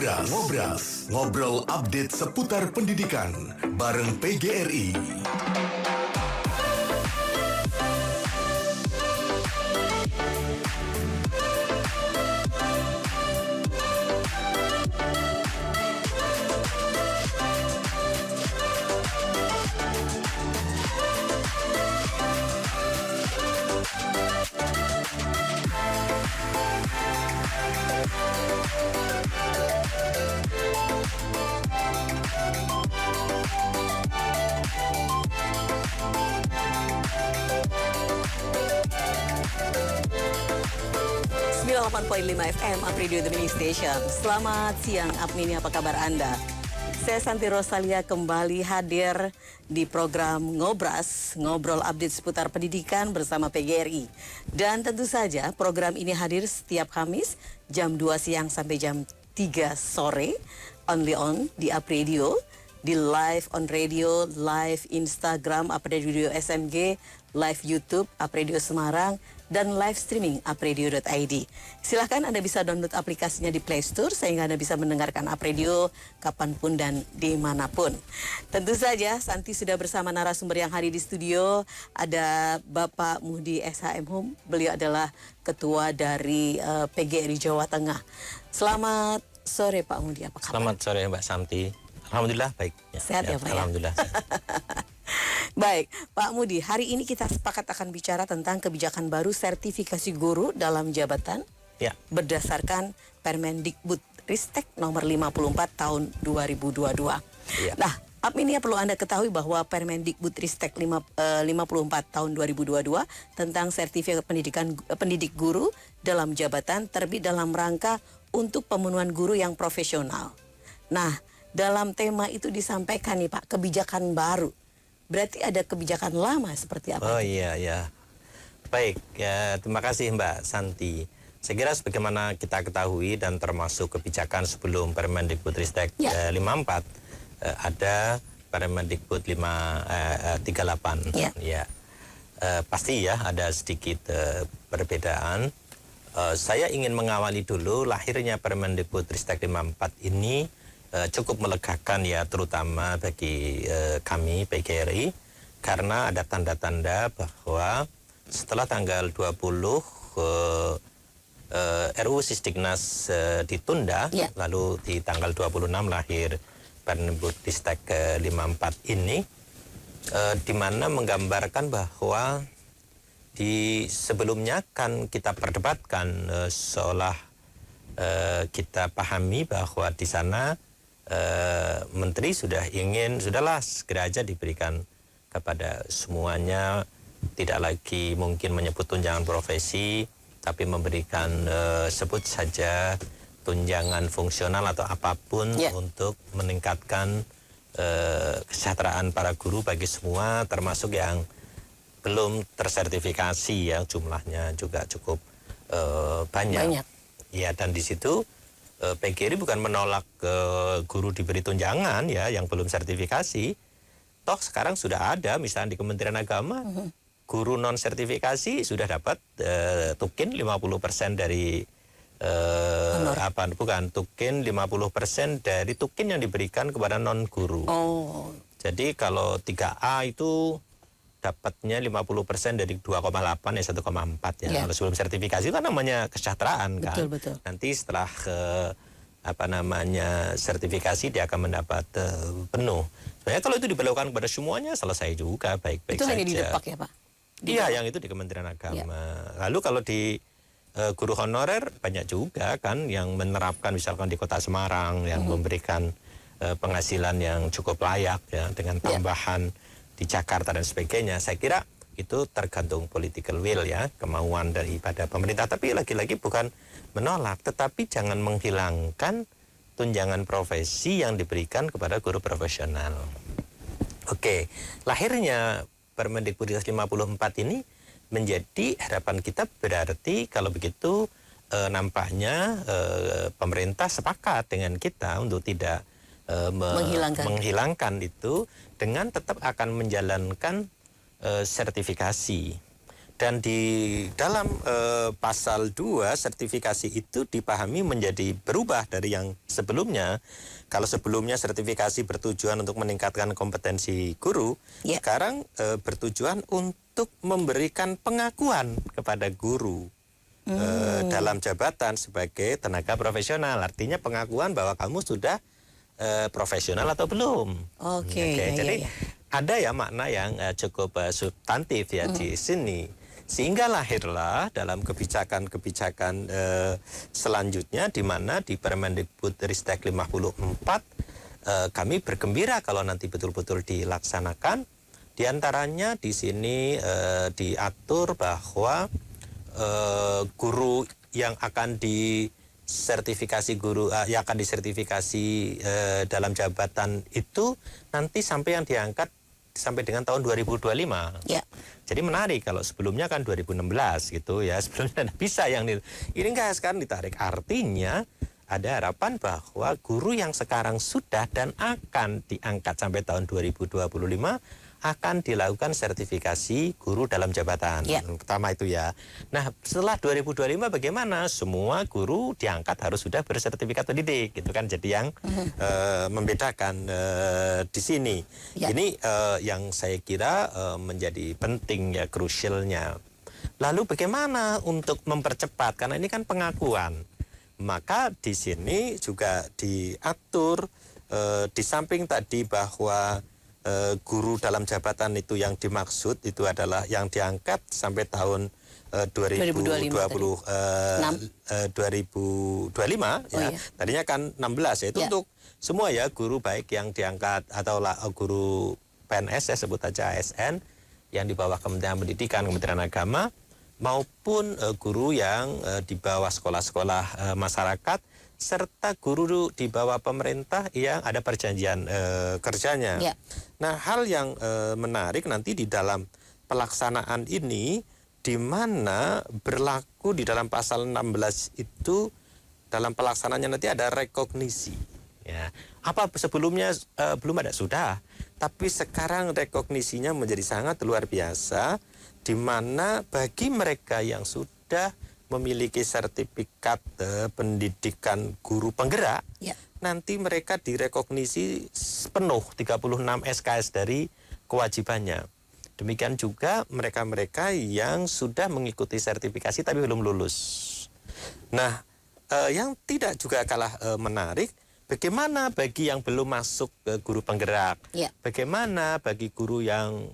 Ngobras, ngobrol update seputar pendidikan bareng PGRI. FM, Apridio The Mini Station. Selamat siang, Apmini, apa kabar Anda? Saya Santi Rosalia kembali hadir di program Ngobras, ngobrol update seputar pendidikan bersama PGRI. Dan tentu saja program ini hadir setiap Kamis jam 2 siang sampai jam 3 sore, only on di Apridio, di live on radio, live Instagram Apridio SMG, live YouTube Apridio Semarang, dan live streaming apridio.id. Silahkan Anda bisa download aplikasinya di Play Store sehingga Anda bisa mendengarkan Apridio kapanpun dan dimanapun. Tentu saja Santi sudah bersama narasumber yang hadir di studio. Ada Bapak Muhdi SHM Hum, beliau adalah ketua dari PGRI Jawa Tengah. Selamat sore Pak Muhdi, apa kabar? Selamat sore Mbak Santi. Alhamdulillah baik. Sehat ya Pak? Alhamdulillah. Baik, Pak Muhdi, hari ini kita sepakat akan bicara tentang kebijakan baru sertifikasi guru dalam jabatan berdasarkan Permendikbudristek nomor 54 tahun 2022. Nah, ini perlu Anda ketahui bahwa Permendikbudristek 54 tahun 2022 tentang sertifikat pendidik guru dalam jabatan terbit dalam rangka untuk pemenuhan guru yang profesional. Nah, dalam tema itu disampaikan nih Pak, kebijakan baru. Berarti ada kebijakan lama seperti apa? Oh iya. Baik, ya terima kasih Mbak Santi. Saya kira sebagaimana kita ketahui dan termasuk kebijakan sebelum Permendikbudristek 54 ada Permendikbud 38. Pasti ya ada sedikit perbedaan. Saya ingin mengawali dulu lahirnya Permendikbudristek 54 ini cukup melegakan ya, terutama bagi kami PGRI, karena ada tanda-tanda bahwa setelah tanggal 20 RUU Sisdiknas ditunda, lalu di tanggal 26 lahir Permendikbudristek 54 ini, di mana menggambarkan bahwa di sebelumnya kan kita perdebatkan seolah kita pahami bahwa di sana Menteri sudahlah segera aja diberikan kepada semuanya, tidak lagi mungkin menyebut tunjangan profesi, tapi memberikan sebut saja tunjangan fungsional atau apapun untuk meningkatkan kesejahteraan para guru bagi semua, termasuk yang belum tersertifikasi ya, jumlahnya juga cukup banyak. Ya, dan di situ PGRI bukan menolak guru diberi tunjangan ya yang belum sertifikasi. Toh sekarang sudah ada misalnya di Kementerian Agama, guru non sertifikasi sudah dapat tukin 50% dari tukin 50% dari tukin yang diberikan kepada non guru. Jadi kalau 3A itu dapatnya 50% dari 2,8 ya 1,4 ya. Kalau sebelum sertifikasi itu kan namanya kesejahteraan kan. Betul. Nanti setelah sertifikasi dia akan mendapat penuh. Sebenarnya kalau itu diberlakukan kepada semuanya selesai juga, baik-baik saja. Itu hanya di Depak ya Pak? Iya, yang itu di Kementerian Agama. Lalu kalau di guru honorer banyak juga kan yang menerapkan, misalkan di Kota Semarang yang memberikan penghasilan yang cukup layak ya dengan tambahan di Jakarta dan sebagainya. Saya kira itu tergantung political will ya, kemauan daripada pemerintah. Tapi lagi-lagi bukan menolak, tetapi jangan menghilangkan tunjangan profesi yang diberikan kepada guru profesional. Oke, lahirnya Permendikbudristek 54 ini menjadi harapan kita, berarti kalau begitu nampaknya pemerintah sepakat dengan kita untuk tidak menghilangkan itu, dengan tetap akan menjalankan sertifikasi. Dan di dalam pasal 2 sertifikasi itu dipahami menjadi berubah dari yang sebelumnya. Kalau sebelumnya sertifikasi bertujuan untuk meningkatkan kompetensi guru, sekarang bertujuan untuk memberikan pengakuan kepada guru dalam jabatan sebagai tenaga profesional. Artinya pengakuan bahwa kamu sudah profesional atau belum. Jadi ada ya makna yang cukup substantif ya di sini. Sehingga lahirlah dalam kebijakan-kebijakan selanjutnya di mana di Permendikbudristek 54 kami bergembira kalau nanti betul-betul dilaksanakan. Di antaranya di sini diatur bahwa guru yang akan disertifikasi yang akan disertifikasi dalam jabatan itu nanti sampai yang diangkat sampai dengan tahun 2025. Ya. Jadi menarik kalau sebelumnya kan 2016 gitu ya, sebelumnya bisa yang ini enggak sekarang ditarik. Artinya ada harapan bahwa guru yang sekarang sudah dan akan diangkat sampai tahun 2025 akan dilakukan sertifikasi guru dalam jabatan. Pertama itu ya. Nah, setelah 2025 bagaimana? Semua guru diangkat harus sudah bersertifikat pendidik, gitu kan. Jadi yang membedakan di sini. Ini yang saya kira menjadi penting ya, krusialnya. Lalu bagaimana untuk mempercepat? Karena ini kan pengakuan. Maka di sini juga diatur di samping tadi bahwa guru dalam jabatan itu yang dimaksud itu adalah yang diangkat sampai tahun 2025 ya. Tadinya kan 16 ya, itu untuk semua ya guru baik yang diangkat atau guru PNS ya, sebut aja ASN yang di bawah Kementerian Pendidikan, Kementerian Agama, maupun guru yang di bawah sekolah-sekolah masyarakat, serta guru di bawah pemerintah yang ada perjanjian kerjanya. Nah, hal yang menarik nanti di dalam pelaksanaan ini, di mana berlaku di dalam pasal 16 itu, dalam pelaksanaannya nanti ada rekognisi. Ya. Apa sebelumnya belum ada? Sudah. Tapi sekarang rekognisinya menjadi sangat luar biasa, di mana bagi mereka yang sudah memiliki sertifikat pendidikan guru penggerak, nanti mereka direkognisi penuh 36 SKS dari kewajibannya. Demikian juga mereka-mereka yang sudah mengikuti sertifikasi tapi belum lulus. Nah, yang tidak juga kalah menarik, bagaimana bagi yang belum masuk ke guru penggerak? Bagaimana bagi guru yang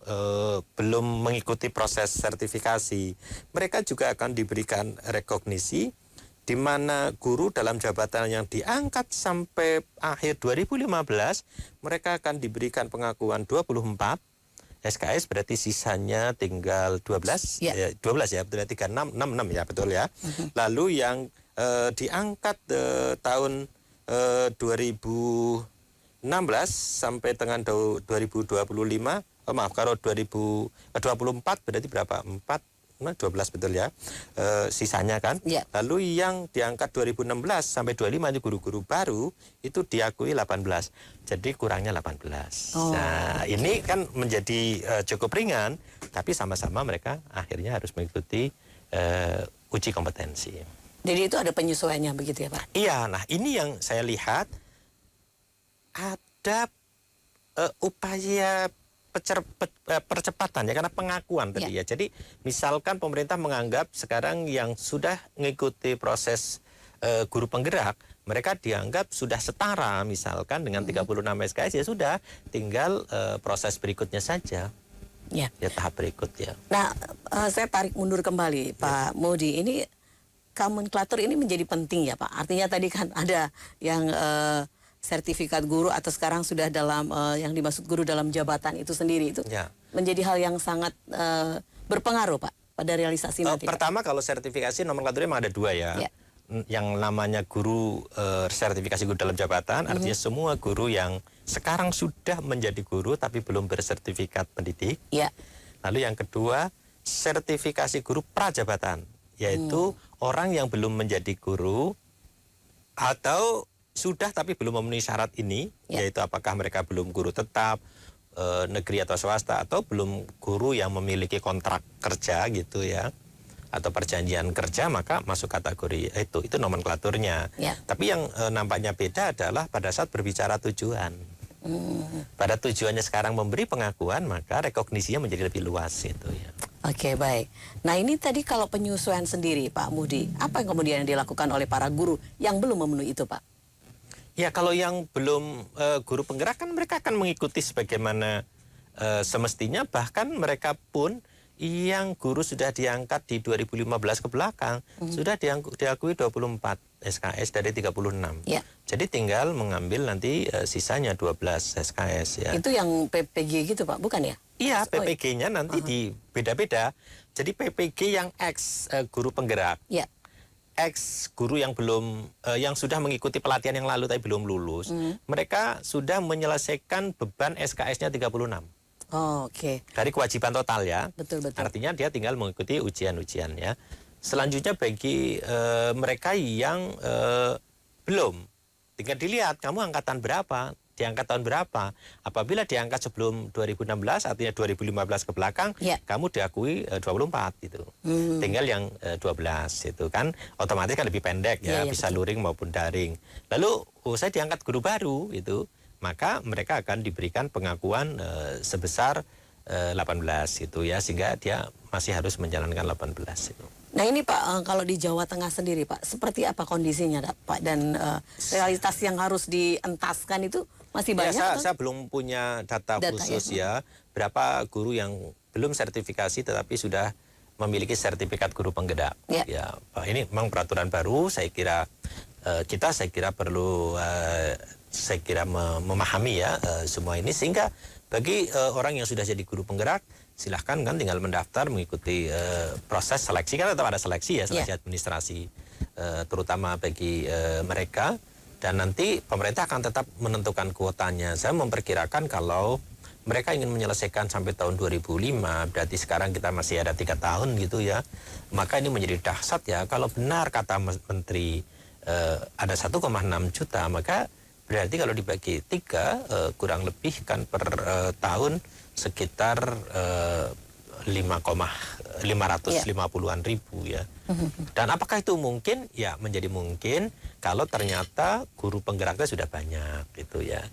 belum mengikuti proses sertifikasi? Mereka juga akan diberikan rekognisi, di mana guru dalam jabatan yang diangkat sampai akhir 2015, mereka akan diberikan pengakuan 24 SKS, berarti sisanya tinggal 12, 12 ya, betul ya, 36, 66 ya, betul ya. Lalu yang diangkat tahun 2016 sampai dengan 2025, kalau 2024 berarti berapa? 12 betul ya, sisanya kan. Lalu yang diangkat 2016 sampai 25 itu guru-guru baru, itu diakui 18, jadi kurangnya 18. Nah, ini kan menjadi cukup ringan, tapi sama-sama mereka akhirnya harus mengikuti uji kompetensi. Jadi itu ada penyesuaiannya begitu ya Pak? Iya, nah ini yang saya lihat ada upaya percepatan ya, karena pengakuan tadi ya. Jadi misalkan pemerintah menganggap sekarang yang sudah mengikuti proses guru penggerak, mereka dianggap sudah setara misalkan dengan 36 SKS, ya sudah, tinggal proses berikutnya saja. Ya, tahap berikutnya. Nah, saya tarik mundur kembali Pak Mody, ini nomenklatur ini menjadi penting ya Pak. Artinya tadi kan ada yang sertifikat guru atau sekarang sudah dalam yang dimaksud guru dalam jabatan itu sendiri, itu menjadi hal yang sangat berpengaruh Pak pada realisasi nanti. Pertama, kalau sertifikasi nomenklaturnya memang ada dua ya. Yang namanya guru sertifikasi guru dalam jabatan, artinya semua guru yang sekarang sudah menjadi guru tapi belum bersertifikat pendidik. Lalu yang kedua, sertifikasi guru prajabatan, yaitu orang yang belum menjadi guru atau sudah tapi belum memenuhi syarat ini, yaitu apakah mereka belum guru tetap, negeri atau swasta, atau belum guru yang memiliki kontrak kerja gitu ya, atau perjanjian kerja, maka masuk kategori itu nomenklaturnya. Ya. Tapi yang nampaknya beda adalah pada saat berbicara tujuan. Pada tujuannya sekarang memberi pengakuan, maka rekognisinya menjadi lebih luas itu ya. Oke, baik. Nah, ini tadi kalau penyesuaian sendiri Pak Muhdi, apa yang kemudian dilakukan oleh para guru yang belum memenuhi itu Pak? Ya, kalau yang belum guru penggerak kan mereka akan mengikuti sebagaimana semestinya, bahkan mereka pun yang guru sudah diangkat di 2015 ke belakang sudah diakui 24 SKS dari 36. Ya. Jadi tinggal mengambil nanti sisanya 12 SKS ya. Itu yang PPG gitu Pak, bukan ya? Iya, PPG-nya nanti di beda-beda. Jadi PPG yang ex guru penggerak. Ya. Ex guru yang belum yang sudah mengikuti pelatihan yang lalu tapi belum lulus, mereka sudah menyelesaikan beban SKS-nya 36. Oh, oke. Dari kewajiban total ya. Betul. Artinya dia tinggal mengikuti ujian-ujian ya. Selanjutnya bagi mereka yang belum, tinggal dilihat kamu angkatan berapa, diangkat tahun berapa. Apabila diangkat sebelum 2016, artinya 2015 ke belakang, Ya. kamu diakui 24 gitu. Tinggal yang 12 itu kan otomatis kan lebih pendek ya, Ya, bisa betul. luring maupun daring. Lalu saya diangkat guru baru itu, maka mereka akan diberikan pengakuan sebesar 18 itu ya, sehingga dia masih harus menjalankan 18 itu. Nah ini Pak, kalau di Jawa Tengah sendiri Pak, seperti apa kondisinya Pak? Dan realitas yang harus dientaskan itu masih banyak? Ya, saya belum punya data khusus ya, berapa guru yang belum sertifikasi tetapi sudah memiliki sertifikat guru penggerak. Ya, Pak, ini memang peraturan baru, saya kira perlu memahami ya semua ini, sehingga bagi orang yang sudah jadi guru penggerak, silahkan kan tinggal mendaftar mengikuti proses seleksi, kan tetap ada seleksi ya, seleksi administrasi terutama bagi mereka, dan nanti pemerintah akan tetap menentukan kuotanya. Saya memperkirakan kalau mereka ingin menyelesaikan sampai tahun 2005, berarti sekarang kita masih ada 3 tahun gitu ya, maka ini menjadi dahsyat ya. Kalau benar kata Menteri ada 1,6 juta, maka berarti kalau dibagi 3 kurang lebih kan per tahun sekitar 550-an ribu ya. Dan apakah itu mungkin? Ya, menjadi mungkin kalau ternyata guru penggeraknya sudah banyak gitu ya.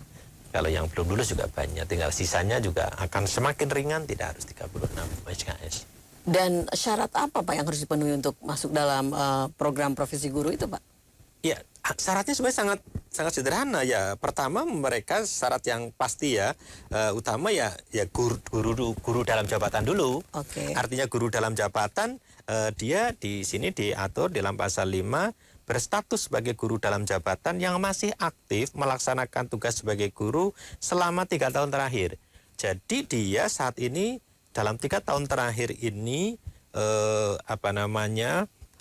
Kalau yang belum lulus juga banyak, tinggal sisanya juga akan semakin ringan, tidak harus 36 SKS. Dan syarat apa Pak yang harus dipenuhi untuk masuk dalam program profesi guru itu Pak? Ya, syaratnya sebenarnya sangat sederhana ya. Pertama, mereka syarat yang pasti ya, utama ya guru dalam jabatan dulu. Oke. Artinya guru dalam jabatan, dia di sini diatur dalam pasal 5 berstatus sebagai guru dalam jabatan yang masih aktif melaksanakan tugas sebagai guru selama 3 tahun terakhir. Jadi dia saat ini dalam 3 tahun terakhir ini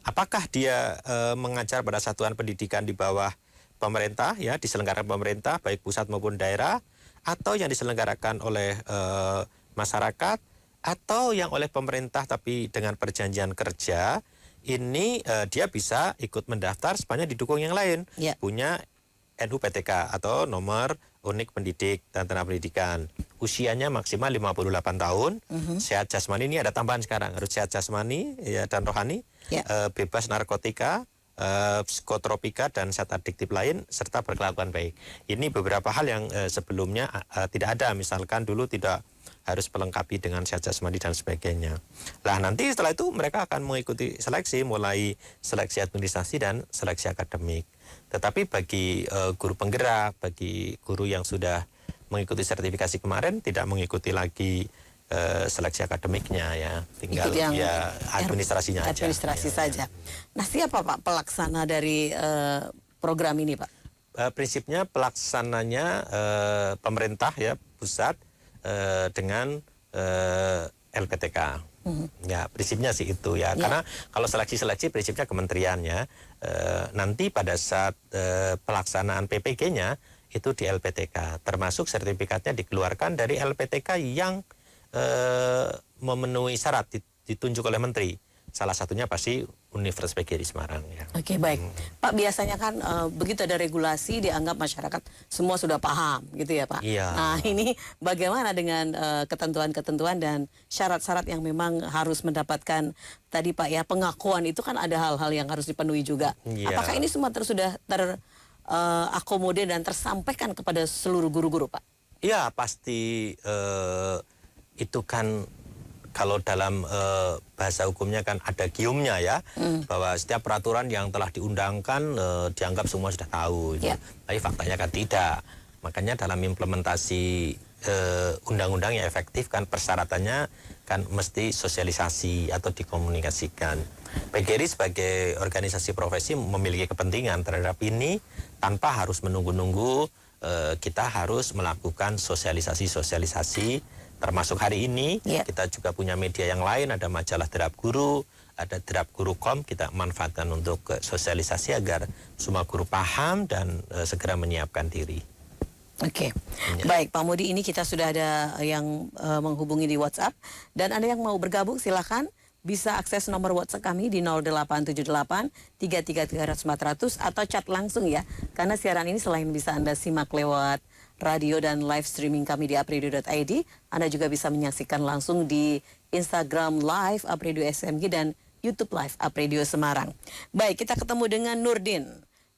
apakah dia mengajar pada satuan pendidikan di bawah pemerintah ya, diselenggarakan pemerintah baik pusat maupun daerah, atau yang diselenggarakan oleh masyarakat, atau yang oleh pemerintah tapi dengan perjanjian kerja, ini dia bisa ikut mendaftar sepanjang didukung yang lain. Ya. Punya NUPTK atau nomor unik pendidik dan tenaga pendidikan. Usianya maksimal 58 tahun. Sehat jasmani, ini ada tambahan sekarang, harus sehat jasmani ya, dan rohani. Ya. Bebas narkotika, psikotropika dan zat adiktif lain, serta berkelakuan baik. Ini beberapa hal yang sebelumnya tidak ada, misalkan dulu tidak harus melengkapi dengan sehat jasmani dan sebagainya. Lah nanti setelah itu mereka akan mengikuti seleksi, mulai seleksi administrasi dan seleksi akademik. Tetapi bagi guru penggerak, bagi guru yang sudah mengikuti sertifikasi kemarin, tidak mengikuti lagi seleksi akademiknya ya, tinggal ya administrasinya aja. Administrasi saja. Nah, siapa Pak pelaksana dari program ini Pak? Prinsipnya pelaksananya pemerintah ya, pusat dengan LPTK. Ya, prinsipnya sih itu ya. Karena kalau seleksi-seleksi prinsipnya kementerian ya. Nanti pada saat pelaksanaan PPG-nya itu di LPTK, termasuk sertifikatnya dikeluarkan dari LPTK yang memenuhi syarat ditunjuk oleh menteri. salah satunya pasti Universitas PGRI Semarang ya. Oke, baik. Pak, biasanya kan begitu ada regulasi dianggap masyarakat semua sudah paham gitu ya Pak. Iya. Nah ini bagaimana dengan ketentuan-ketentuan dan syarat-syarat yang memang harus mendapatkan tadi Pak ya, pengakuan itu kan ada hal-hal yang harus dipenuhi juga. Iya. Apakah ini semua sudah terakomodir dan tersampaikan kepada seluruh guru-guru Pak? Iya, pasti itu kan kalau dalam bahasa hukumnya kan ada giumnya ya, bahwa setiap peraturan yang telah diundangkan dianggap semua sudah tahu. Yeah. Tapi faktanya kan tidak. Makanya dalam implementasi undang-undang yang efektif kan persyaratannya kan mesti sosialisasi atau dikomunikasikan. PGRI sebagai organisasi profesi memiliki kepentingan terhadap ini tanpa harus menunggu-nunggu. Kita harus melakukan sosialisasi termasuk hari ini. Kita juga punya media yang lain, ada majalah Derap Guru, ada Derap Guru.com, kita manfaatkan untuk sosialisasi agar semua guru paham dan segera menyiapkan diri. Oke, baik Pak Mudi, ini kita sudah ada yang menghubungi di WhatsApp dan Anda yang mau bergabung silahkan bisa akses nomor WhatsApp kami di 0878 333 400 atau chat langsung ya, karena siaran ini selain bisa Anda simak lewat radio dan live streaming kami di apridio.id, Anda juga bisa menyaksikan langsung di Instagram Live Apridio SMG dan YouTube Live Apridio Semarang. Baik, kita ketemu dengan Nurdin.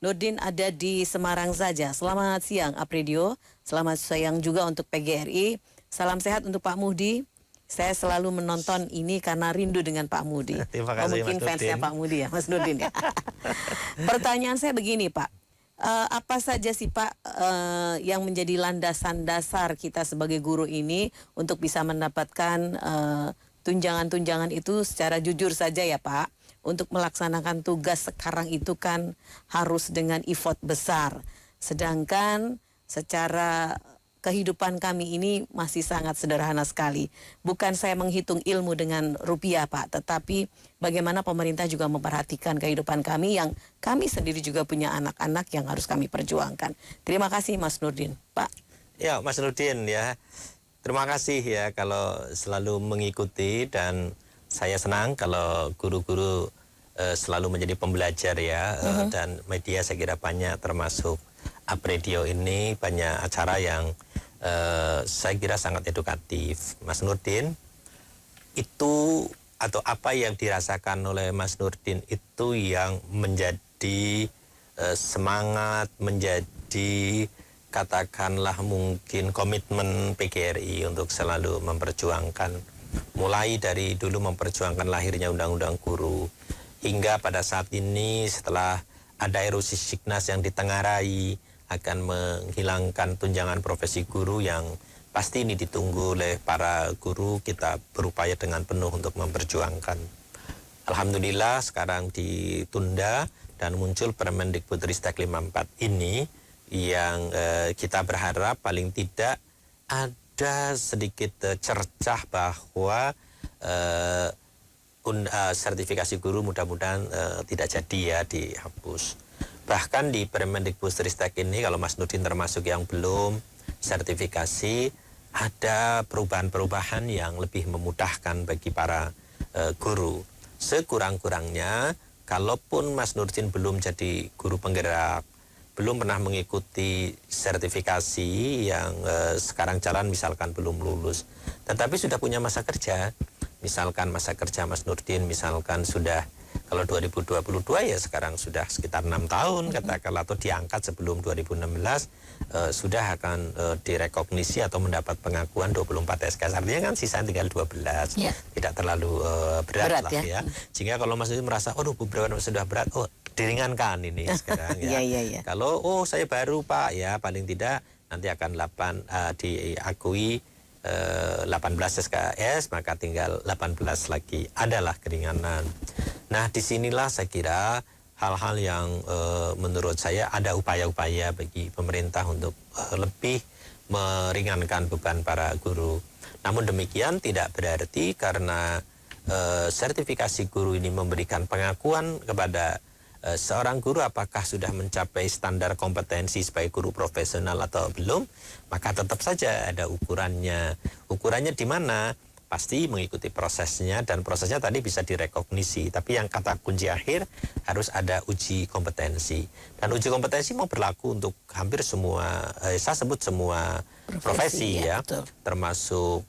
Nurdin ada di Semarang saja. Selamat siang Apridio, selamat siang juga untuk PGRI. Salam sehat untuk Pak Mudi. Saya selalu menonton ini karena rindu dengan Pak Mudi. Terima kasih, mungkin Mas fansnya Nurdin. Pak Mudi ya, Mas Nurdin ya. Pertanyaan saya begini Pak. Apa saja sih Pak yang menjadi landasan dasar kita sebagai guru ini untuk bisa mendapatkan tunjangan-tunjangan itu secara jujur saja ya Pak. Untuk melaksanakan tugas sekarang itu kan harus dengan effort besar. Sedangkan secara kehidupan kami ini masih sangat sederhana sekali. Bukan saya menghitung ilmu dengan rupiah Pak, tetapi bagaimana pemerintah juga memperhatikan kehidupan kami yang kami sendiri juga punya anak-anak yang harus kami perjuangkan. Terima kasih Mas Nurdin, Pak. Ya, Mas Nurdin ya. Terima kasih ya kalau selalu mengikuti dan saya senang kalau guru-guru selalu menjadi pembelajar ya dan media saya kira banyak termasuk Apridio ini banyak acara yang saya kira sangat edukatif. Mas Nurdin, itu atau apa yang dirasakan oleh Mas Nurdin itu yang menjadi semangat, menjadi katakanlah mungkin komitmen PGRI untuk selalu memperjuangkan, mulai dari dulu memperjuangkan lahirnya Undang-Undang Guru, hingga pada saat ini setelah ada erosi Signas yang ditengarai akan menghilangkan tunjangan profesi guru yang pasti ini ditunggu oleh para guru, kita berupaya dengan penuh untuk memperjuangkan. Alhamdulillah sekarang ditunda dan muncul Permendikbudristek 54 ini yang kita berharap paling tidak ada sedikit cercah bahwa sertifikasi guru mudah-mudahan tidak jadi ya dihapus. Bahkan di Permendikbudristek ini kalau Mas Nurdin termasuk yang belum sertifikasi, ada perubahan-perubahan yang lebih memudahkan bagi para guru. Sekurang-kurangnya kalaupun Mas Nurdin belum jadi guru penggerak, belum pernah mengikuti sertifikasi yang sekarang jalan misalkan belum lulus, tetapi sudah punya masa kerja, misalkan masa kerja Mas Nurdin misalkan sudah, kalau 2022 ya sekarang sudah sekitar 6 tahun katakanlah, atau diangkat sebelum 2016 sudah akan direkognisi atau mendapat pengakuan 24 SKS, artinya kan sisa tinggal 12, tidak terlalu berat lah ya. Sehingga kalau Mas Nurdin merasa beberapa sudah berat, diringankan ini sekarang ya. Kalau saya baru Pak ya, paling tidak nanti akan diakui 18 SKS, maka tinggal 18 lagi, adalah keringanan. Nah disinilah saya kira hal-hal yang menurut saya ada upaya-upaya bagi pemerintah untuk lebih meringankan beban para guru. Namun demikian tidak berarti karena sertifikasi guru ini memberikan pengakuan kepada seorang guru apakah sudah mencapai standar kompetensi sebagai guru profesional atau belum, maka tetap saja ada ukurannya. Ukurannya di mana? pasti mengikuti prosesnya, dan prosesnya tadi bisa direkognisi. Tapi yang kata kunci akhir harus ada uji kompetensi. Dan uji kompetensi mau berlaku untuk hampir semua, saya sebut semua profesi ya, termasuk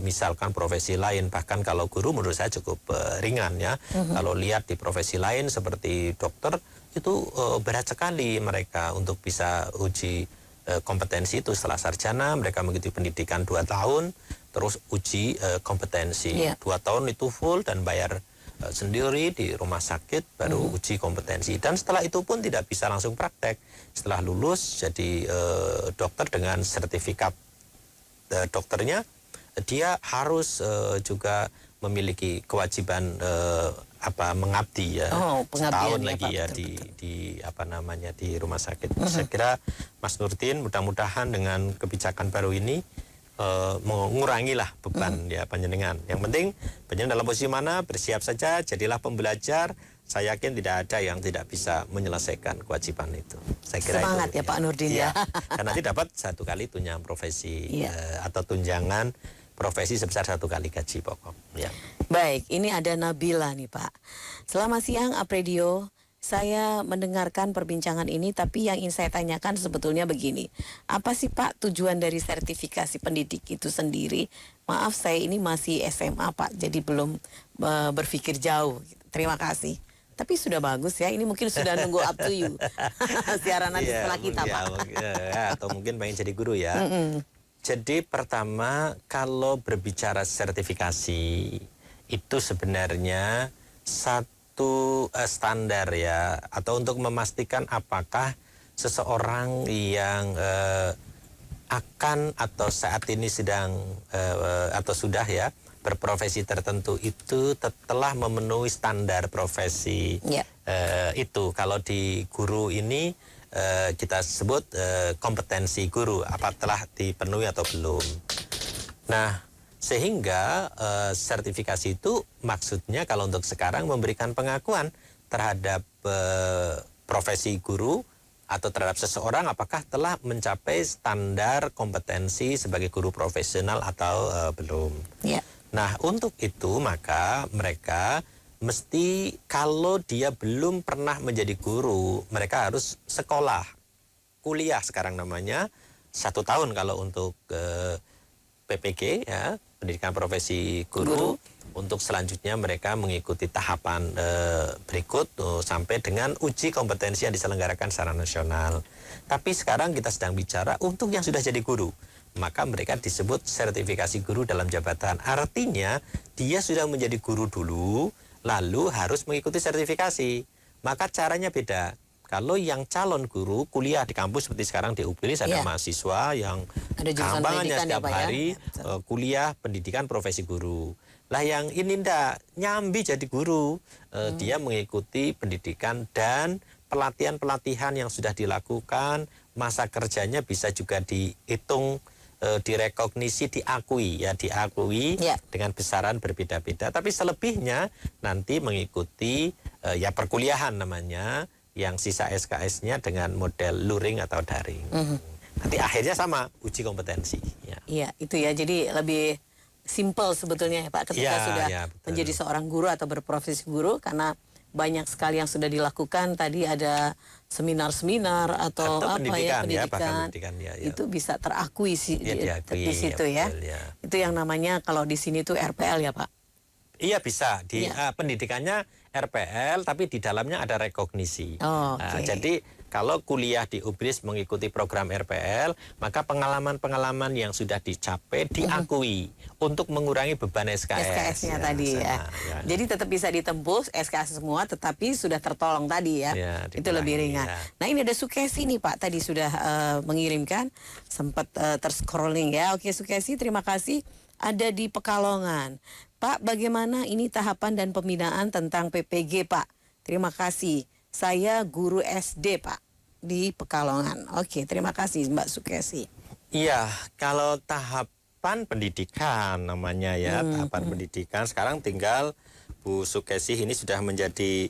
misalkan profesi lain. Bahkan kalau guru menurut saya cukup ringan ya. Kalau lihat di profesi lain seperti dokter itu berat sekali mereka untuk bisa uji kompetensi itu. Setelah sarjana mereka mengikuti pendidikan 2 tahun, terus uji kompetensi 2 tahun itu full dan bayar sendiri di rumah sakit, baru uji kompetensi. Dan setelah itu pun tidak bisa langsung praktek. Setelah lulus jadi dokter dengan sertifikat dokternya, dia harus juga memiliki kewajiban mengabdi ya, setahun lagi ya di rumah sakit. Saya kira Mas Nurdin mudah-mudahan dengan kebijakan baru ini mengurangilah beban ya panjenengan. Yang penting panjenengan dalam posisi mana, bersiap saja, jadilah pembelajar. Saya yakin tidak ada yang tidak bisa menyelesaikan kewajiban itu. Saya kira semangat itu, ya Pak Nurdin ya. Dan nanti dapat 1 kali tunjangan profesi atau tunjangan profesi sebesar 1 kali gaji pokok. Ya. Baik, ini ada Nabila nih Pak. Selamat siang Apredio. Saya mendengarkan perbincangan ini, tapi yang ingin saya tanyakan sebetulnya begini. Apa sih Pak tujuan dari sertifikasi pendidik itu sendiri? Maaf, saya ini masih SMA Pak, jadi belum berpikir jauh. Terima kasih. Tapi sudah bagus ya, ini mungkin sudah nunggu up to you. Siaran nanti setelah kita Pak. Atau mungkin pengen jadi guru ya. Jadi pertama, kalau berbicara sertifikasi, itu sebenarnya satu standar ya, atau untuk memastikan apakah seseorang yang akan atau saat ini sedang atau sudah ya berprofesi tertentu itu telah memenuhi standar profesi itu. Kalau di guru ini kita sebut kompetensi guru, apa telah dipenuhi atau belum. Nah, sehingga sertifikasi itu maksudnya kalau untuk sekarang memberikan pengakuan terhadap profesi guru atau terhadap seseorang apakah telah mencapai standar kompetensi sebagai guru profesional atau belum. Nah, untuk itu maka mereka mesti, kalau dia belum pernah menjadi guru, mereka harus sekolah, kuliah sekarang namanya, 1 tahun kalau untuk PPG ya, pendidikan profesi guru. Untuk selanjutnya mereka mengikuti tahapan berikut sampai dengan uji kompetensi yang diselenggarakan secara nasional. Tapi sekarang kita sedang bicara untuk yang sudah jadi guru, maka mereka disebut sertifikasi guru dalam jabatan. Artinya dia sudah menjadi guru dulu, lalu harus mengikuti sertifikasi. Maka caranya beda. Kalau yang calon guru kuliah di kampus seperti sekarang di UPILIS ada mahasiswa yang gampangannya setiap hari kuliah pendidikan profesi guru. Lah yang ini ndak nyambi jadi guru, dia mengikuti pendidikan dan pelatihan-pelatihan yang sudah dilakukan, masa kerjanya bisa juga dihitung, direkognisi, diakui dengan besaran berbeda-beda. Tapi selebihnya nanti mengikuti ya perkuliahan namanya, yang sisa SKS-nya dengan model luring atau daring. Nanti akhirnya sama, uji kompetensi. Iya, itu ya. Jadi lebih simple sebetulnya ya Pak, ketika sudah menjadi seorang guru atau berprofesi guru, karena banyak sekali yang sudah dilakukan. Tadi ada seminar-seminar atau apa pendidikan, pendidikan itu bisa terakui di situ ya. Itu yang namanya kalau di sini tuh RPL ya Pak. Iya bisa, di pendidikannya RPL tapi di dalamnya ada rekognisi. Jadi kalau kuliah di UPILIS mengikuti program RPL, maka pengalaman-pengalaman yang sudah dicapai diakui untuk mengurangi beban SKS-nya tadi ya. Jadi tetap bisa ditembus SKS semua, tetapi sudah tertolong tadi ya. Itu lebih ringan. Nah, ini ada Sukesi nih Pak, tadi sudah mengirimkan, sempat terscrolling ya. Oke Sukesi, terima kasih. Ada di Pekalongan. Pak, bagaimana ini tahapan dan pembinaan tentang PPG Pak? Terima kasih. Saya guru SD Pak di Pekalongan. Oke, terima kasih Mbak Sukesi. Iya, kalau tahapan pendidikan namanya ya, tahapan pendidikan. Sekarang tinggal Bu Sukesi ini sudah menjadi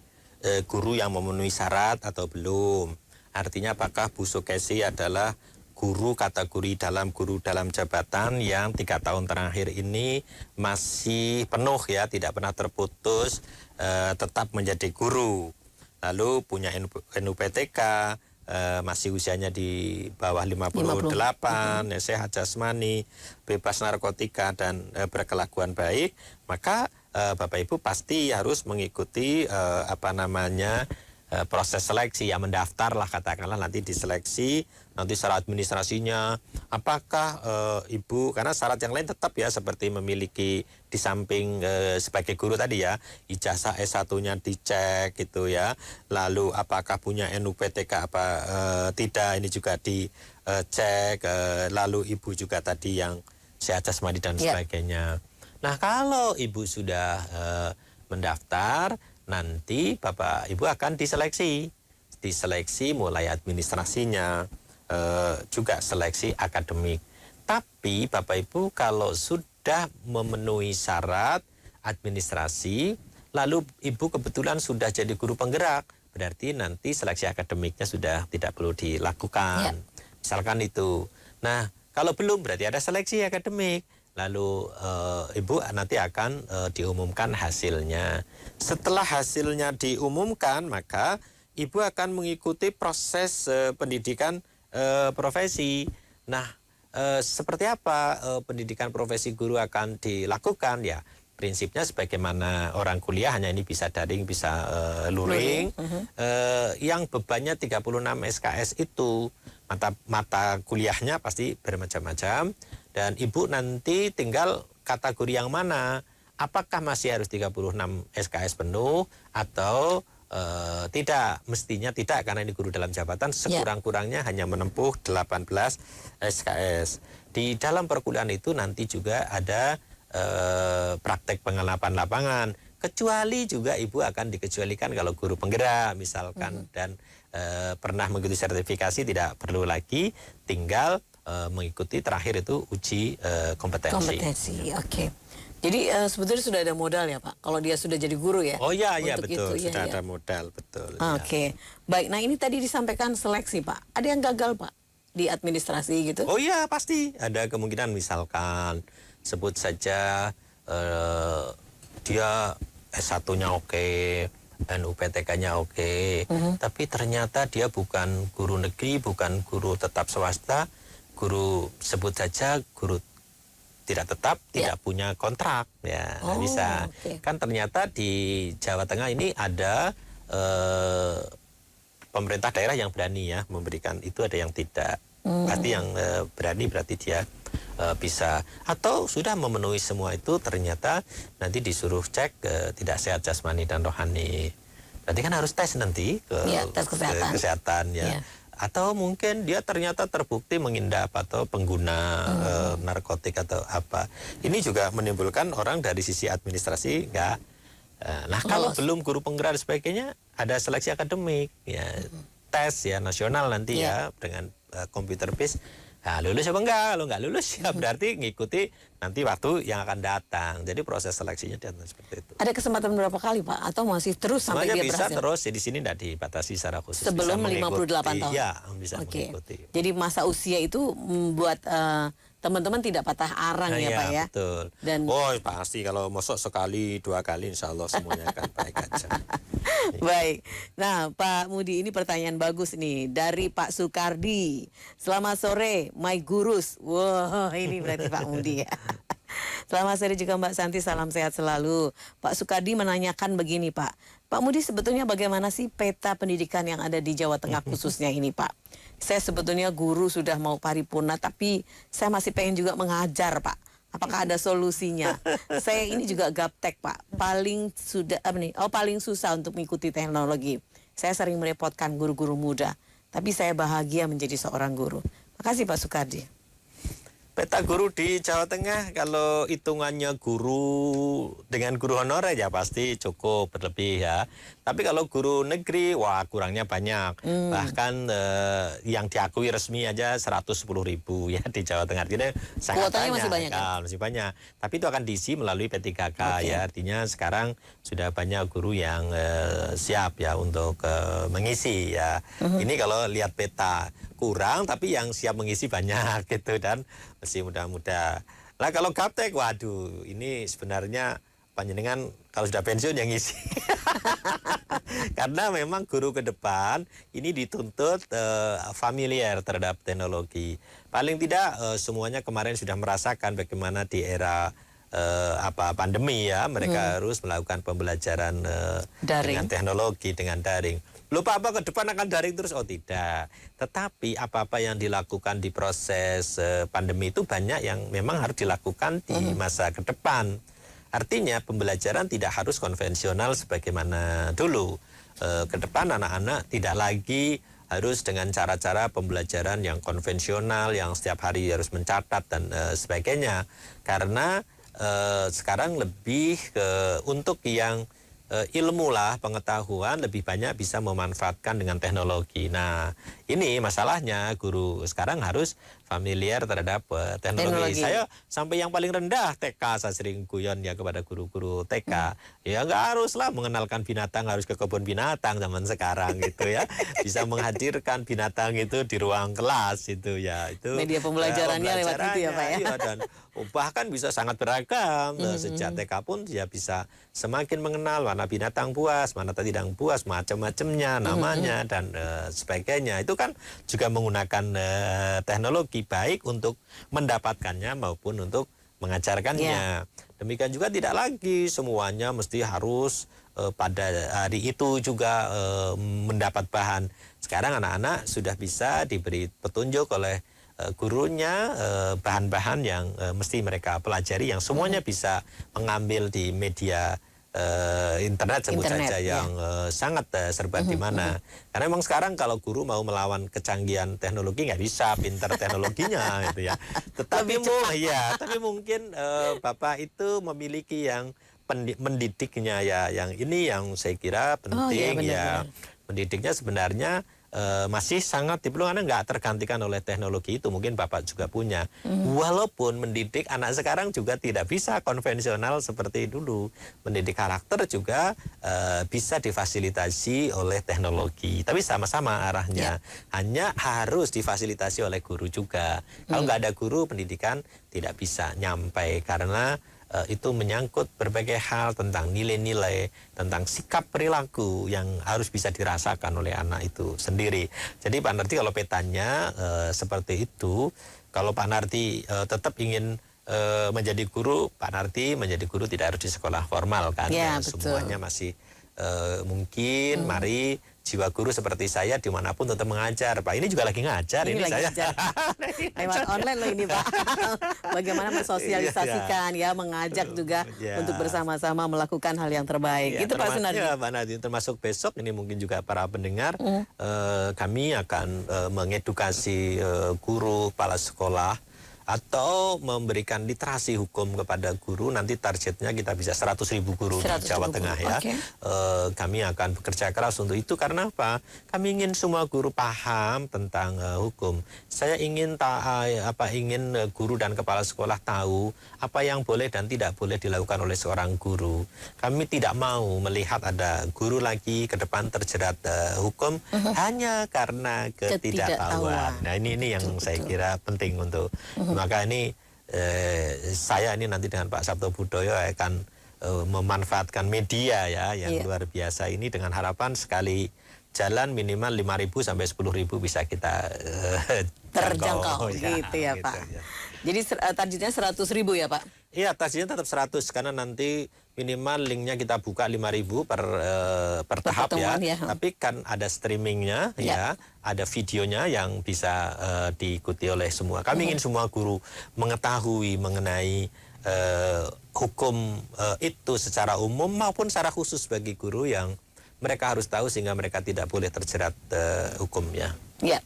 guru yang memenuhi syarat atau belum. Artinya apakah Bu Sukesi adalah guru kategori guru dalam jabatan yang 3 tahun terakhir ini masih penuh ya, tidak pernah terputus, tetap menjadi guru. Lalu punya NUPTK, masih usianya di bawah 58, sehat jasmani, bebas narkotika dan berkelakuan baik, maka Bapak Ibu pasti harus mengikuti proses seleksi, ya mendaftar lah katakanlah, nanti diseleksi, nanti syarat administrasinya apakah Ibu, karena syarat yang lain tetap ya, seperti memiliki di samping sebagai guru tadi ya, ijazah S1-nya dicek gitu ya, lalu apakah punya NUPTK tidak, ini juga dicek, lalu Ibu juga tadi yang sehat jasmani dan sebagainya. Nah, kalau Ibu sudah mendaftar, nanti Bapak Ibu akan diseleksi mulai administrasinya, juga seleksi akademik. Tapi Bapak Ibu kalau sudah memenuhi syarat administrasi, lalu Ibu kebetulan sudah jadi guru penggerak, berarti nanti seleksi akademiknya sudah tidak perlu dilakukan. Misalkan itu. Nah, kalau belum berarti ada seleksi akademik. Lalu Ibu nanti akan diumumkan hasilnya. Setelah hasilnya diumumkan, maka Ibu akan mengikuti proses pendidikan profesi. Nah, seperti apa pendidikan profesi guru akan dilakukan? Ya, prinsipnya sebagaimana orang kuliah, hanya ini bisa daring, bisa luring. Yang bebannya 36 SKS itu, mata kuliahnya pasti bermacam-macam. Dan Ibu nanti tinggal kategori yang mana, apakah masih harus 36 SKS penuh atau tidak. Mestinya tidak, karena ini guru dalam jabatan, sekurang-kurangnya hanya menempuh 18 SKS. Di dalam perkuliahan itu nanti juga ada praktek pengelapan lapangan, kecuali juga Ibu akan dikecualikan kalau guru penggerak misalkan, dan pernah mengikuti sertifikasi tidak perlu lagi, tinggal mengikuti terakhir itu uji kompetensi. Oke. Jadi sebetulnya sudah ada modal ya Pak, kalau dia sudah jadi guru ya? Oh iya, betul, itu, sudah ada modal, betul. Oke. Baik, nah ini tadi disampaikan seleksi Pak, ada yang gagal Pak di administrasi gitu? Oh iya, pasti ada kemungkinan, misalkan sebut saja dia S1-nya oke, NUPTK-nya oke, tapi ternyata dia bukan guru negeri, bukan guru tetap swasta, guru sebut saja guru tidak tetap, tidak punya kontrak, ya nggak bisa. Kan ternyata di Jawa Tengah ini ada pemerintah daerah yang berani ya memberikan itu, ada yang tidak. Pasti yang berani berarti dia bisa, atau sudah memenuhi semua itu, ternyata nanti disuruh cek tidak sehat jasmani dan rohani. Berarti kan harus tes nanti tes kesehatan ya. Atau mungkin dia ternyata terbukti mengindap atau pengguna narkotik atau apa. Ini juga menimbulkan orang dari sisi administrasi enggak. Nah, kalau belum guru penggerak dan sebagainya, ada seleksi akademik ya, tes ya nasional nanti ya dengan computer based. Nah, lulus apa enggak? Kalau enggak lulus ya berarti ngikuti nanti waktu yang akan datang. Jadi proses seleksinya seperti itu. Ada kesempatan berapa kali Pak? Atau masih terus sampai dia berhasil? Bisa terus, di sini tidak dibatasi secara khusus. Sebelum 58 tahun? Iya, bisa mengikuti. Jadi masa usia itu membuat teman-teman tidak patah arang ya Pak ya? Betul. Dan pasti kalau masuk sekali, 2 kali insya Allah semuanya akan baik aja. Baik. Nah, Pak Mudi, ini pertanyaan bagus nih dari Pak Sukardi. Selamat sore, my gurus. Wah, ini berarti Pak Mudi ya. Selamat sore juga Mbak Santi, salam sehat selalu. Pak Sukardi menanyakan begini Pak. Pak Mudi, sebetulnya bagaimana sih peta pendidikan yang ada di Jawa Tengah khususnya ini Pak? Saya sebetulnya guru sudah mau paripurna, tapi saya masih pengen juga mengajar Pak. Apakah ada solusinya? Saya ini juga gaptek Pak, paling susah untuk mengikuti teknologi. Saya sering merepotkan guru-guru muda, tapi saya bahagia menjadi seorang guru. Makasih Pak Sukardi. Peta guru di Jawa Tengah kalau hitungannya guru dengan guru honorer ya pasti cukup berlebih ya. Tapi kalau guru negeri wah kurangnya banyak. Bahkan yang diakui resmi aja 110.000 ya di Jawa Tengah. Jadi sangat Kuotanya banyak. masih banyak kan? Masih banyak. Tapi itu akan diisi melalui P3K ya. Artinya sekarang sudah banyak guru yang siap ya untuk mengisi ya. Ini kalau lihat peta kurang tapi yang siap mengisi banyak gitu dan masih muda-muda. Nah kalau gaptek, waduh ini sebenarnya panjenengan kalau sudah pensiun yang ngisi. Karena memang guru ke depan ini dituntut familiar terhadap teknologi. Paling tidak semuanya kemarin sudah merasakan bagaimana di era pandemi ya mereka harus melakukan pembelajaran dengan teknologi, dengan daring. Lupa apa ke depan akan daring terus? Oh tidak. Tetapi apa-apa yang dilakukan di proses pandemi itu banyak yang memang harus dilakukan di masa ke depan. Artinya pembelajaran tidak harus konvensional sebagaimana dulu. Ke depan anak-anak tidak lagi harus dengan cara-cara pembelajaran yang konvensional, yang setiap hari harus mencatat dan sebagainya. Karena sekarang lebih untuk yang ilmu lah, pengetahuan lebih banyak bisa memanfaatkan dengan teknologi. Nah, ini masalahnya guru sekarang harus familiar terhadap teknologi. Saya sampai yang paling rendah TK saya sering guyon ya kepada guru-guru TK. Ya nggak harus lah mengenalkan binatang harus ke kebun binatang zaman sekarang gitu ya. Bisa menghadirkan binatang itu di ruang kelas itu ya. Itu media pembelajarannya lewat itu ya Pak ya. Iya, dan bahkan bisa sangat beragam. Sejak TK pun dia bisa semakin mengenal mana binatang buas, mana tidak buas, macam-macamnya, namanya dan sebagainya. Itu kan juga menggunakan teknologi baik untuk mendapatkannya maupun untuk mengajarkannya. Demikian juga tidak lagi semuanya mesti harus pada hari itu juga mendapat bahan. Sekarang anak-anak sudah bisa diberi petunjuk oleh gurunya bahan-bahan yang mesti mereka pelajari yang semuanya bisa mengambil di media internet sebut saja yang sangat serba di mana. Karena memang sekarang kalau guru mau melawan kecanggihan teknologi nggak bisa pintar teknologinya gitu ya. Tapi mungkin Bapak itu memiliki yang mendidiknya ya, yang ini yang saya kira penting ya. Mendidiknya sebenarnya masih sangat diperlukan karena nggak tergantikan oleh teknologi itu mungkin Bapak juga punya. Walaupun mendidik anak sekarang juga tidak bisa konvensional seperti dulu. Mendidik karakter juga bisa difasilitasi oleh teknologi. Tapi sama-sama arahnya. Hanya harus difasilitasi oleh guru juga. Kalau nggak ada guru pendidikan tidak bisa nyampai karena itu menyangkut berbagai hal tentang nilai-nilai, tentang sikap perilaku yang harus bisa dirasakan oleh anak itu sendiri. Jadi Pak Nardi kalau petanya seperti itu, kalau Pak Nardi tetap ingin menjadi guru, Pak Nardi menjadi guru tidak harus di sekolah formal kan, semuanya masih mungkin mari jiwa guru seperti saya dimanapun tetap mengajar. Pak ini juga lagi ngajar ini saya lewat online loh ini Pak. Bagaimana mensosialisasikan ya, mengajak juga untuk bersama-sama melakukan hal yang terbaik. Itu Pak Sunardi. Ya Pak Nadine, termasuk besok ini mungkin juga para pendengar kami akan mengedukasi guru, kepala sekolah atau memberikan literasi hukum kepada guru. Nanti targetnya kita bisa 100.000 guru di Jawa Tengah ya. Kami akan bekerja keras untuk itu karena apa? Kami ingin semua guru paham tentang hukum. Saya ingin ingin guru dan kepala sekolah tahu apa yang boleh dan tidak boleh dilakukan oleh seorang guru. Kami tidak mau melihat ada guru lagi ke depan terjerat hukum hanya karena ketidaktahuan. Nah ini yang saya kira penting untuk maka ini saya ini nanti dengan Pak Sabto Budoyo akan memanfaatkan media ya yang luar biasa ini dengan harapan sekali jalan minimal 5.000 sampai 10.000 bisa kita terjangkau gitu ya Pak. Ya. Jadi targetnya 100.000 ya Pak? Iya, targetnya tetap 100 karena nanti minimal linknya kita buka 5.000 per tahap ya. Tapi kan ada streamingnya ya, ada videonya yang bisa diikuti oleh semua. Kami ingin semua guru mengetahui mengenai hukum itu secara umum maupun secara khusus bagi guru yang mereka harus tahu sehingga mereka tidak boleh terjerat hukum ya. Ya,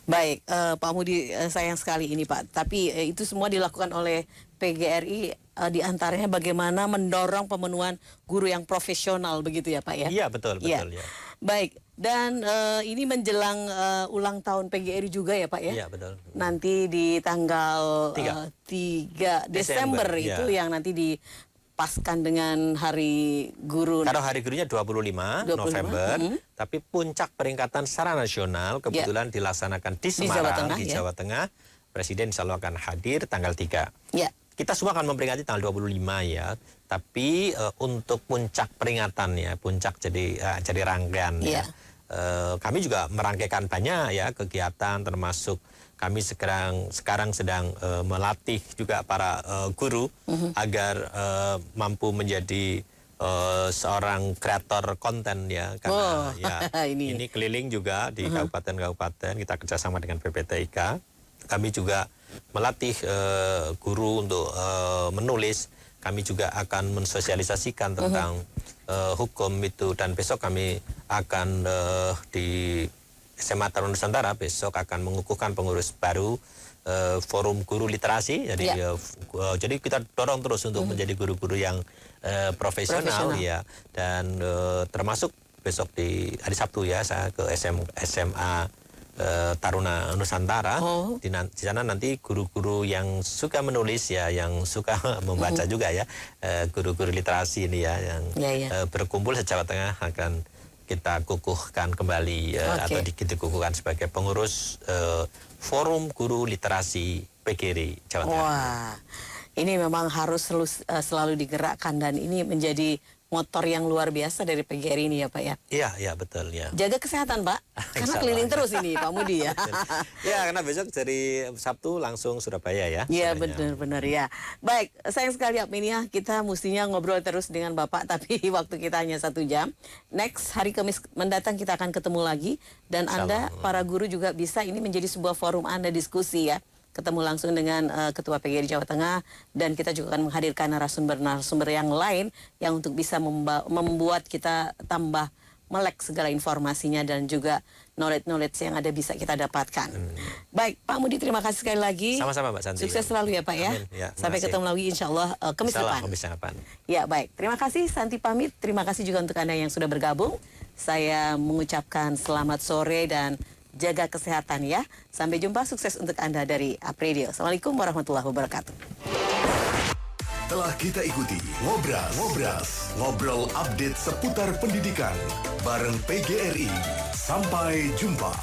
baik Pak Mudi, sayang sekali ini Pak. Tapi itu semua dilakukan oleh PGRI, diantaranya bagaimana mendorong pemenuhan guru yang profesional begitu ya Pak ya? Iya betul Ya. ya. Baik, dan ini menjelang ulang tahun PGRI juga ya Pak ya? Iya betul. Nanti di tanggal 3 Desember itu ya. yang nanti dipaskan dengan Hari Guru. Kalau Hari Gurunya 25 November, tapi puncak peringkatan secara nasional kebetulan dilaksanakan di Semarang, di Jawa Tengah. Presiden selalu akan hadir tanggal 3. Ya. Kita semua akan memperingati tanggal 25 ya, tapi untuk puncak peringatannya, puncak jadi rangkaian ya. Kami juga merangkaikan banyak ya kegiatan, termasuk kami sekarang sedang melatih juga para guru agar mampu menjadi seorang kreator konten ya, karena ini keliling juga di kabupaten-kabupaten, kita kerjasama dengan PPTIK. Kami juga melatih guru untuk menulis. Kami juga akan mensosialisasikan tentang hukum itu, dan besok kami akan di SMA Taruna Nusantara besok akan mengukuhkan pengurus baru forum guru literasi. Jadi kita dorong terus untuk menjadi guru-guru yang profesional ya, dan termasuk besok di hari Sabtu ya saya ke SMA Taruna Nusantara. Di sana nanti guru-guru yang suka menulis ya, yang suka membaca juga ya, guru-guru literasi ini ya, yang berkumpul se-Jawa Tengah akan kita kukuhkan kembali atau dikukuhkan sebagai pengurus Forum Guru Literasi PGRI Jawa Tengah. Wah, ini memang harus selalu digerakkan, dan ini menjadi motor yang luar biasa dari PGRI ini ya Pak ya? Iya betul ya. Jaga kesehatan Pak, karena keliling terus ini Pak Mudi ya. Ya, karena besok dari Sabtu langsung Surabaya ya. Iya benar-benar ya. Baik, sayang sekali Apminia, kita mestinya ngobrol terus dengan Bapak, tapi waktu kita hanya 1 jam. Next, hari Kamis mendatang kita akan ketemu lagi, dan Anda para guru juga bisa, ini menjadi sebuah forum Anda diskusi ya. Ketemu langsung dengan Ketua PGRI Jawa Tengah, dan kita juga akan menghadirkan narasumber-narasumber yang lain yang untuk bisa membuat kita tambah melek segala informasinya, dan juga knowledge yang ada bisa kita dapatkan. Baik, Pak Mudi, terima kasih sekali lagi. Sama-sama Mbak Santi. Sukses selalu ya Pak ya. Ya, sampai ketemu lagi insya Allah Kamis depan. Ya baik, terima kasih, Santi pamit. Terima kasih juga untuk Anda yang sudah bergabung. Saya mengucapkan selamat sore dan jaga kesehatan ya. Sampai jumpa, sukses untuk Anda dari Apredio. Assalamualaikum warahmatullahi wabarakatuh. Telah kita ikuti Ngobrol update seputar pendidikan bareng PGRI. Sampai jumpa.